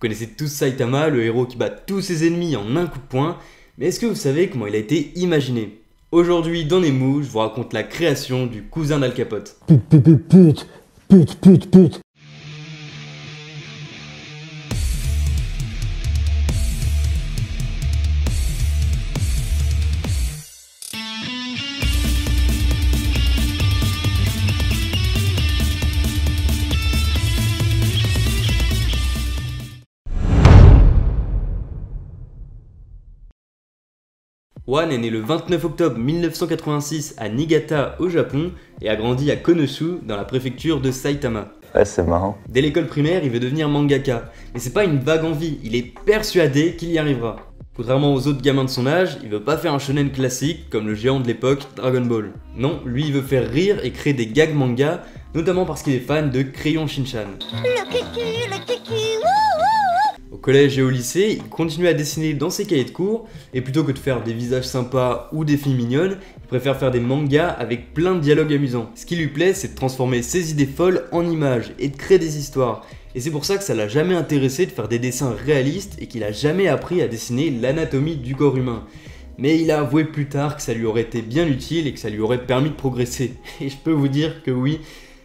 connaissez tous Saitama, le héros qui bat tous ses ennemis en un coup de poing, mais est-ce que vous savez comment il a été imaginé? Aujourd'hui, dans Nemu, je vous raconte la création du cousin d'Al Capote. Pute. One est né le 29 octobre 1986 à Niigata au Japon et a grandi à Konoshu dans la préfecture de Saitama. Ouais, c'est marrant. Dès l'école primaire, il veut devenir mangaka, mais c'est pas une vague envie, il est persuadé qu'il y arrivera. Contrairement aux autres gamins de son âge, il veut pas faire un shonen classique comme le géant de l'époque Dragon Ball. Non, lui il veut faire rire et créer des gags manga, notamment parce qu'il est fan de Crayon Shin-chan. Au collège et au lycée, il continue à dessiner dans ses cahiers de cours, et plutôt que de faire des visages sympas ou des filles mignonnes, il préfère faire des mangas avec plein de dialogues amusants. Ce qui lui plaît, c'est de transformer ses idées folles en images et de créer des histoires. Et c'est pour ça que ça l'a jamais intéressé de faire des dessins réalistes et qu'il a jamais appris à dessiner l'anatomie du corps humain. Mais il a avoué plus tard que ça lui aurait été bien utile et que ça lui aurait permis de progresser. Et je peux vous dire que oui,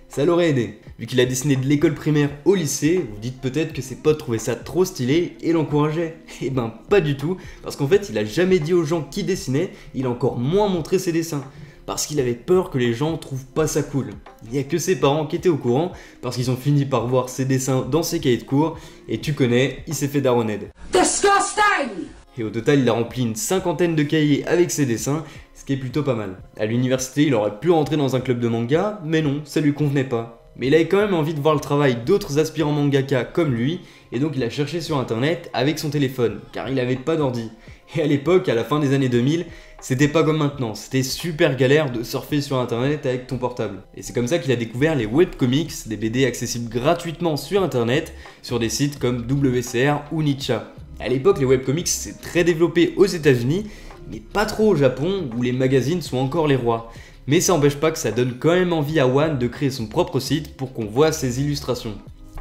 ça l'aurait aidé. Vu qu'il a dessiné de l'école primaire au lycée, vous dites peut-être que ses potes trouvaient ça trop stylé et l'encourageaient. Eh ben pas du tout, parce qu'en fait il a jamais dit aux gens qui dessinaient, il a encore moins montré ses dessins. Parce qu'il avait peur que les gens trouvent pas ça cool. Il n'y a que ses parents qui étaient au courant, parce qu'ils ont fini par voir ses dessins dans ses cahiers de cours, et tu connais, il s'est fait daroned. Disgusting! Et au total il a rempli une 50aine de cahiers avec ses dessins, ce qui est plutôt pas mal. À l'université il aurait pu rentrer dans un club de manga, mais non, ça lui convenait pas. Mais il avait quand même envie de voir le travail d'autres aspirants mangaka comme lui, et donc il a cherché sur internet avec son téléphone, car il avait pas d'ordi. Et à l'époque, à la fin des années 2000, c'était pas comme maintenant, c'était super galère de surfer sur internet avec ton portable. Et c'est comme ça qu'il a découvert les webcomics, des BD accessibles gratuitement sur internet, sur des sites comme WCR ou Nicha. À l'époque, les webcomics c'est très développé aux États-Unis, mais pas trop au Japon, où les magazines sont encore les rois. Mais ça n'empêche pas que ça donne quand même envie à One de créer son propre site pour qu'on voit ses illustrations.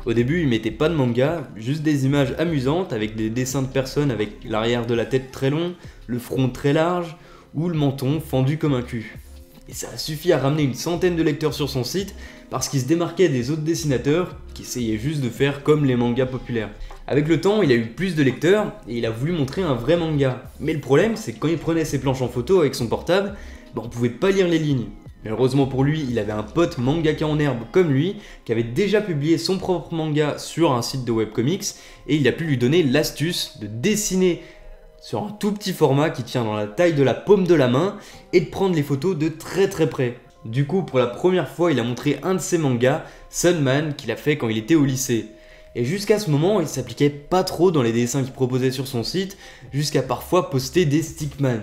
Au début, il mettait pas de manga, juste des images amusantes avec des dessins de personnes avec l'arrière de la tête très long, le front très large ou le menton fendu comme un cul. Et ça a suffi à ramener une centaine de lecteurs sur son site parce qu'il se démarquait des autres dessinateurs qui essayaient juste de faire comme les mangas populaires. Avec le temps, il a eu plus de lecteurs et il a voulu montrer un vrai manga. Mais le problème, c'est que quand il prenait ses planches en photo avec son portable, on pouvait pas lire les lignes. Mais heureusement pour lui, il avait un pote mangaka en herbe comme lui, qui avait déjà publié son propre manga sur un site de webcomics, et il a pu lui donner l'astuce de dessiner sur un tout petit format qui tient dans la taille de la paume de la main, et de prendre les photos de très près. Du coup, pour la première fois, il a montré un de ses mangas, Sunman, qu'il a fait quand il était au lycée. Et jusqu'à ce moment, il s'appliquait pas trop dans les dessins qu'il proposait sur son site, jusqu'à parfois poster des stickman.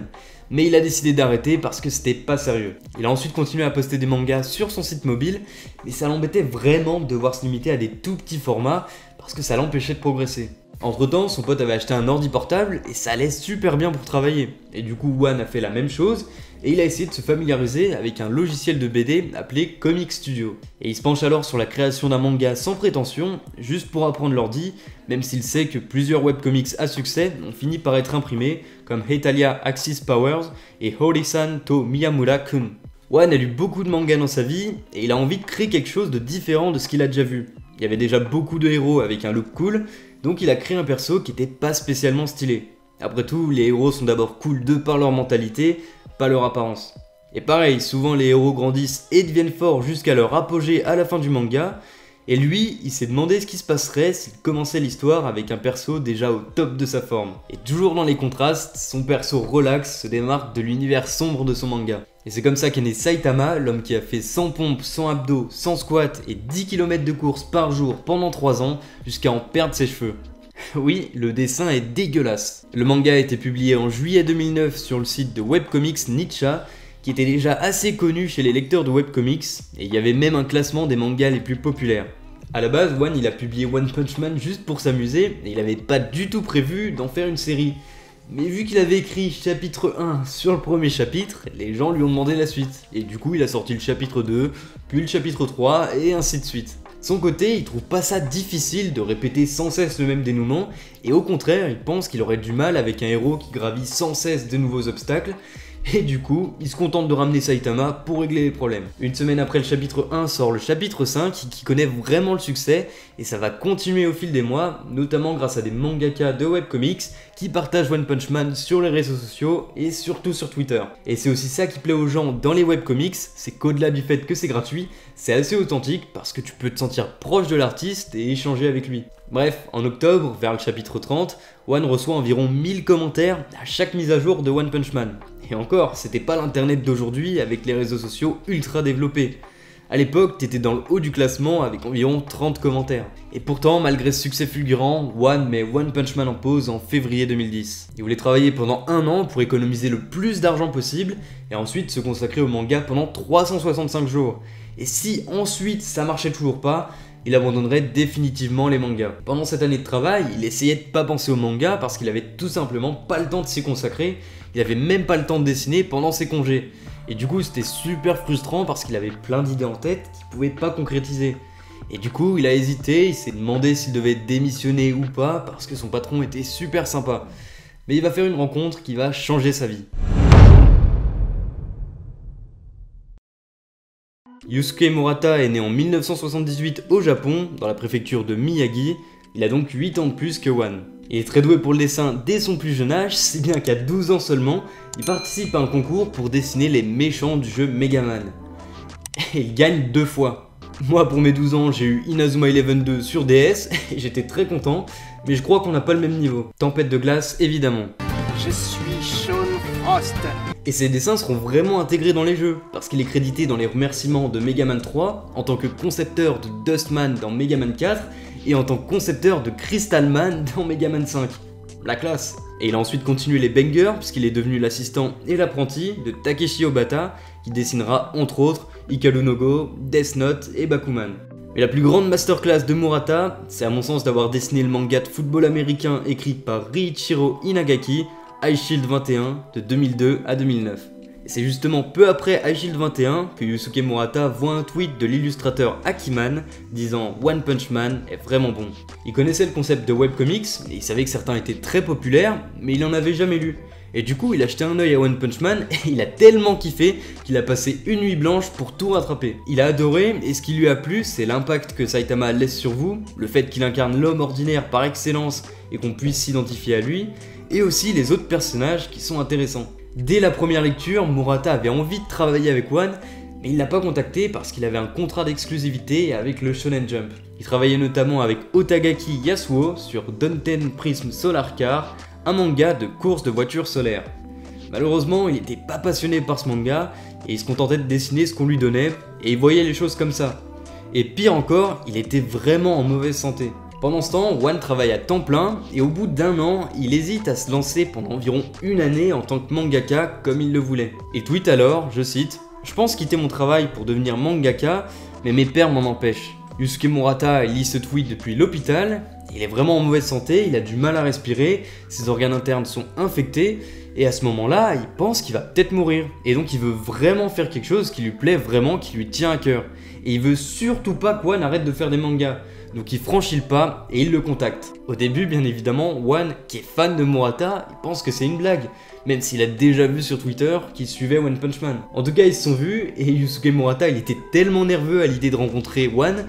Mais il a décidé d'arrêter parce que c'était pas sérieux. Il a ensuite continué à poster des mangas sur son site mobile, mais ça l'embêtait vraiment de devoir se limiter à des tout petits formats parce que ça l'empêchait de progresser. Entre temps, son pote avait acheté un ordi portable et ça allait super bien pour travailler. Et du coup, One a fait la même chose et il a essayé de se familiariser avec un logiciel de BD appelé Comic Studio. Et il se penche alors sur la création d'un manga sans prétention, juste pour apprendre l'ordi, même s'il sait que plusieurs webcomics à succès ont fini par être imprimés, comme Hetalia Axis Powers et Hori-san to Miyamura-kun. One a lu beaucoup de mangas dans sa vie et il a envie de créer quelque chose de différent de ce qu'il a déjà vu. Il y avait déjà beaucoup de héros avec un look cool, donc il a créé un perso qui était pas spécialement stylé. Après tout, les héros sont d'abord cool de par leur mentalité, pas leur apparence. Et pareil, souvent les héros grandissent et deviennent forts jusqu'à leur apogée à la fin du manga, et lui, il s'est demandé ce qui se passerait s'il commençait l'histoire avec un perso déjà au top de sa forme. Et toujours dans les contrastes, son perso relax se démarque de l'univers sombre de son manga. Et c'est comme ça qu'est né Saitama, l'homme qui a fait 100 pompes, 100 abdos, 100 squats et 10 km de course par jour pendant 3 ans, jusqu'à en perdre ses cheveux. Oui, le dessin est dégueulasse. Le manga a été publié en juillet 2009 sur le site de webcomics Nicha, qui était déjà assez connu chez les lecteurs de webcomics, et il y avait même un classement des mangas les plus populaires. A la base, One il a publié One Punch Man juste pour s'amuser, et il avait pas du tout prévu d'en faire une série. Mais vu qu'il avait écrit chapitre 1 sur le premier chapitre, les gens lui ont demandé la suite. Et du coup, il a sorti le chapitre 2, puis le chapitre 3, et ainsi de suite. son côté, il trouve pas ça difficile de répéter sans cesse le même dénouement, et au contraire, il pense qu'il aurait du mal avec un héros qui gravit sans cesse de nouveaux obstacles, et du coup, il se contente de ramener Saitama pour régler les problèmes. Une semaine après le chapitre 1 sort le chapitre 5 qui connaît vraiment le succès, et ça va continuer au fil des mois, notamment grâce à des mangaka de webcomics qui partagent One Punch Man sur les réseaux sociaux et surtout sur Twitter. Et c'est aussi ça qui plaît aux gens dans les webcomics, c'est qu'au-delà du fait que c'est gratuit, c'est assez authentique parce que tu peux te sentir proche de l'artiste et échanger avec lui. Bref, en octobre, vers le chapitre 30, One reçoit environ 1000 commentaires à chaque mise à jour de One Punch Man. Et encore, c'était pas l'internet d'aujourd'hui avec les réseaux sociaux ultra développés. A l'époque, t'étais dans le haut du classement avec environ 30 commentaires. Et pourtant, malgré ce succès fulgurant, One met One Punch Man en pause en février 2010. Il voulait travailler pendant un an pour économiser le plus d'argent possible et ensuite se consacrer au manga pendant 365 jours. Et si ensuite ça marchait toujours pas, il abandonnerait définitivement les mangas. Pendant cette année de travail, il essayait de pas penser au manga parce qu'il avait tout simplement pas le temps de s'y consacrer, il avait même pas le temps de dessiner pendant ses congés. Et du coup c'était super frustrant parce qu'il avait plein d'idées en tête qu'il pouvait pas concrétiser. Et du coup il a hésité, il s'est demandé s'il devait démissionner ou pas parce que son patron était super sympa. Mais il va faire une rencontre qui va changer sa vie. Yusuke Murata est né en 1978 au Japon, dans la préfecture de Miyagi. Il a donc 8 ans de plus que One. Il est très doué pour le dessin dès son plus jeune âge, si bien qu'à 12 ans seulement, il participe à un concours pour dessiner les méchants du jeu Megaman. Et il gagne 2 fois. Moi pour mes 12 ans, j'ai eu Inazuma Eleven 2 sur DS, et j'étais très content, mais je crois qu'on n'a pas le même niveau. Tempête de glace, évidemment. Je suis Sean Frost. Et ses dessins seront vraiment intégrés dans les jeux, parce qu'il est crédité dans les remerciements de Megaman 3, en tant que concepteur de Dustman dans Megaman 4, et en tant que concepteur de Crystal Man dans Megaman 5. La classe. Et il a ensuite continué les bangers, puisqu'il est devenu l'assistant et l'apprenti de Takeshi Obata, qui dessinera entre autres Hikaru no Go, Death Note et Bakuman. Mais la plus grande masterclass de Murata, c'est à mon sens d'avoir dessiné le manga de football américain écrit par Riichiro Inagaki, High Shield 21 de 2002 à 2009. Et c'est justement peu après High Shield 21 que Yusuke Murata voit un tweet de l'illustrateur Akiman disant One Punch Man est vraiment bon. Il connaissait le concept de webcomics et il savait que certains étaient très populaires, mais il en avait jamais lu. Et du coup, il a jeté un œil à One Punch Man et il a tellement kiffé qu'il a passé une nuit blanche pour tout rattraper. Il a adoré et ce qui lui a plu, c'est l'impact que Saitama laisse sur vous, le fait qu'il incarne l'homme ordinaire par excellence et qu'on puisse s'identifier à lui, et aussi les autres personnages qui sont intéressants. Dès la première lecture, Murata avait envie de travailler avec One, mais il l'a pas contacté parce qu'il avait un contrat d'exclusivité avec le Shonen Jump. Il travaillait notamment avec Otagaki Yasuo sur Dunten Prism Solar Car, un manga de course de voitures solaires. Malheureusement, il n'était pas passionné par ce manga, et il se contentait de dessiner ce qu'on lui donnait, et il voyait les choses comme ça. Et pire encore, il était vraiment en mauvaise santé. Pendant ce temps, One travaille à temps plein, et au bout d'1 an, il hésite à se lancer pendant environ une année en tant que mangaka comme il le voulait. Et tweet alors, je cite, « Je pense quitter mon travail pour devenir mangaka, mais mes pères m'en empêchent. » Yusuke Murata lit ce tweet depuis l'hôpital, il est vraiment en mauvaise santé, il a du mal à respirer, ses organes internes sont infectés, et à ce moment-là, il pense qu'il va peut-être mourir. Et donc il veut vraiment faire quelque chose qui lui plaît vraiment, qui lui tient à cœur. Et il veut surtout pas que One arrête de faire des mangas. Donc il franchit le pas et il le contacte. Au début, bien évidemment, One, qui est fan de Murata, il pense que c'est une blague, même s'il a déjà vu sur Twitter qu'il suivait One Punch Man. En tout cas, ils se sont vus, et Yusuke Murata, il était tellement nerveux à l'idée de rencontrer One,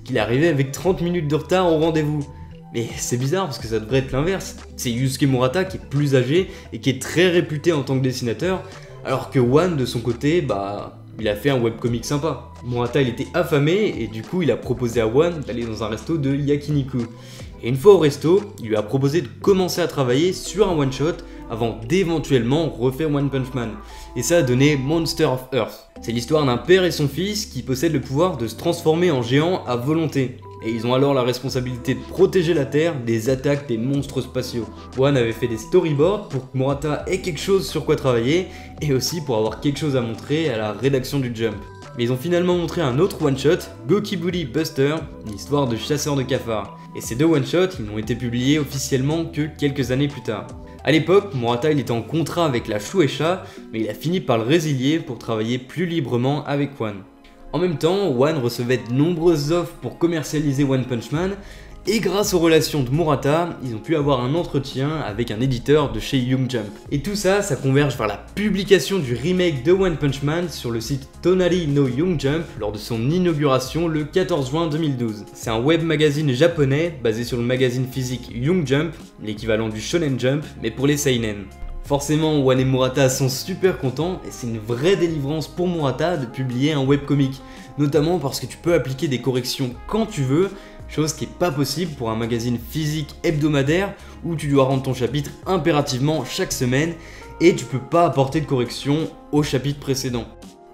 qu'il arrivait avec 30 minutes de retard au rendez-vous. Mais c'est bizarre parce que ça devrait être l'inverse. C'est Yusuke Murata qui est plus âgé et qui est très réputé en tant que dessinateur, alors que One, de son côté, il a fait un webcomic sympa. Murata, il était affamé et du coup, il a proposé à One d'aller dans un resto de yakiniku. Et une fois au resto, il lui a proposé de commencer à travailler sur un one-shot avant d'éventuellement refaire One Punch Man. Et ça a donné Monster of Earth. C'est l'histoire d'un père et son fils qui possèdent le pouvoir de se transformer en géant à volonté. Et ils ont alors la responsabilité de protéger la Terre des attaques des monstres spatiaux. One avait fait des storyboards pour que Murata ait quelque chose sur quoi travailler, et aussi pour avoir quelque chose à montrer à la rédaction du Jump. Mais ils ont finalement montré un autre one-shot, Gokiburi Buster, une histoire de chasseur de cafards. Et ces deux one-shots, ils n'ont été publiés officiellement que quelques années plus tard. A l'époque, Murata il était en contrat avec la Shueisha, mais il a fini par le résilier pour travailler plus librement avec One. En même temps, One recevait de nombreuses offres pour commercialiser One Punch Man, et grâce aux relations de Murata, ils ont pu avoir un entretien avec un éditeur de chez Young Jump. Et tout ça, ça converge vers la publication du remake de One Punch Man sur le site Tonari no Young Jump lors de son inauguration le 14 juin 2012. C'est un web magazine japonais basé sur le magazine physique Young Jump, l'équivalent du Shonen Jump, mais pour les seinen. Forcément, One et Murata sont super contents et c'est une vraie délivrance pour Murata de publier un webcomic, notamment parce que tu peux appliquer des corrections quand tu veux, chose qui n'est pas possible pour un magazine physique hebdomadaire où tu dois rendre ton chapitre impérativement chaque semaine et tu peux pas apporter de correction au chapitre précédent.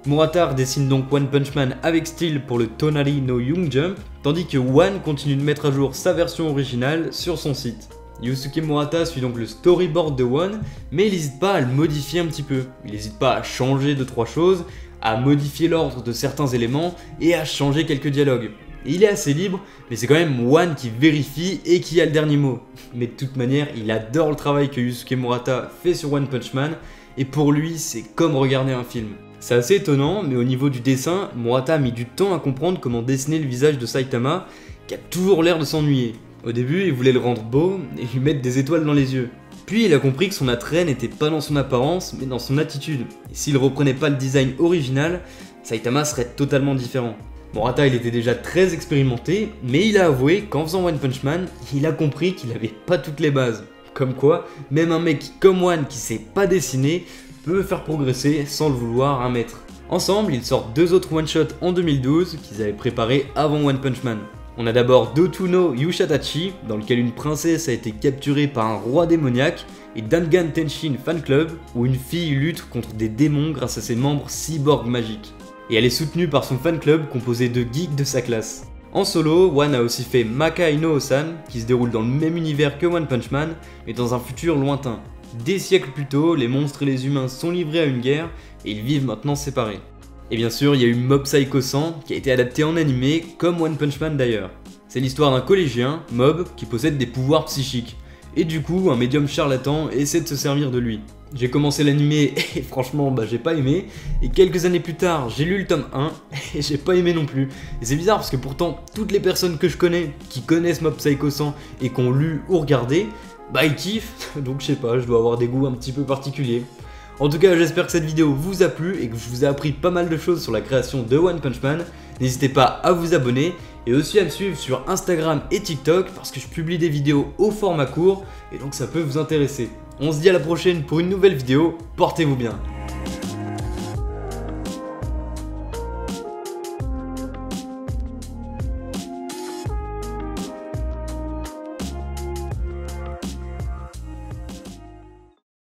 Murata dessine donc One Punch Man avec style pour le Tonari no Young Jump, tandis que One continue de mettre à jour sa version originale sur son site. Yusuke Murata suit donc le storyboard de One, mais il n'hésite pas à le modifier un petit peu. Il n'hésite pas à changer 2-3 choses, à modifier l'ordre de certains éléments et à changer quelques dialogues. Et il est assez libre, mais c'est quand même One qui vérifie et qui a le dernier mot. Mais de toute manière, il adore le travail que Yusuke Murata fait sur One Punch Man, et pour lui, c'est comme regarder un film. C'est assez étonnant, mais au niveau du dessin, Murata a mis du temps à comprendre comment dessiner le visage de Saitama, qui a toujours l'air de s'ennuyer. Au début, il voulait le rendre beau et lui mettre des étoiles dans les yeux. Puis il a compris que son attrait n'était pas dans son apparence, mais dans son attitude. Et s'il reprenait pas le design original, Saitama serait totalement différent. Murata, il était déjà très expérimenté, mais il a avoué qu'en faisant One Punch Man, il a compris qu'il avait pas toutes les bases. Comme quoi, même un mec comme One qui sait pas dessiner peut faire progresser sans le vouloir un maître. Ensemble, ils sortent 2 autres one-shots en 2012 qu'ils avaient préparés avant One Punch Man. On a d'abord Dotuno Yushatachi, dans lequel une princesse a été capturée par un roi démoniaque, et Dangan Tenshin Fan Club, où une fille lutte contre des démons grâce à ses membres cyborg magiques. Et elle est soutenue par son fan club composé de geeks de sa classe. En solo, One a aussi fait Makai no Osan, qui se déroule dans le même univers que One Punch Man, mais dans un futur lointain. Des siècles plus tôt, les monstres et les humains sont livrés à une guerre, et ils vivent maintenant séparés. Et bien sûr, il y a eu Mob Psycho 100, qui a été adapté en animé, comme One Punch Man d'ailleurs. C'est l'histoire d'un collégien, Mob, qui possède des pouvoirs psychiques. Et du coup, un médium charlatan essaie de se servir de lui. J'ai commencé l'animé et franchement, j'ai pas aimé. Et quelques années plus tard, j'ai lu le tome 1 et j'ai pas aimé non plus. Et c'est bizarre parce que pourtant, toutes les personnes que je connais, qui connaissent Mob Psycho 100 et qui ont lu ou regardé, ils kiffent. Donc je sais pas, je dois avoir des goûts un petit peu particuliers. En tout cas, j'espère que cette vidéo vous a plu et que je vous ai appris pas mal de choses sur la création de One Punch Man. N'hésitez pas à vous abonner et aussi à me suivre sur Instagram et TikTok parce que je publie des vidéos au format court et donc ça peut vous intéresser. On se dit à la prochaine pour une nouvelle vidéo, portez-vous bien.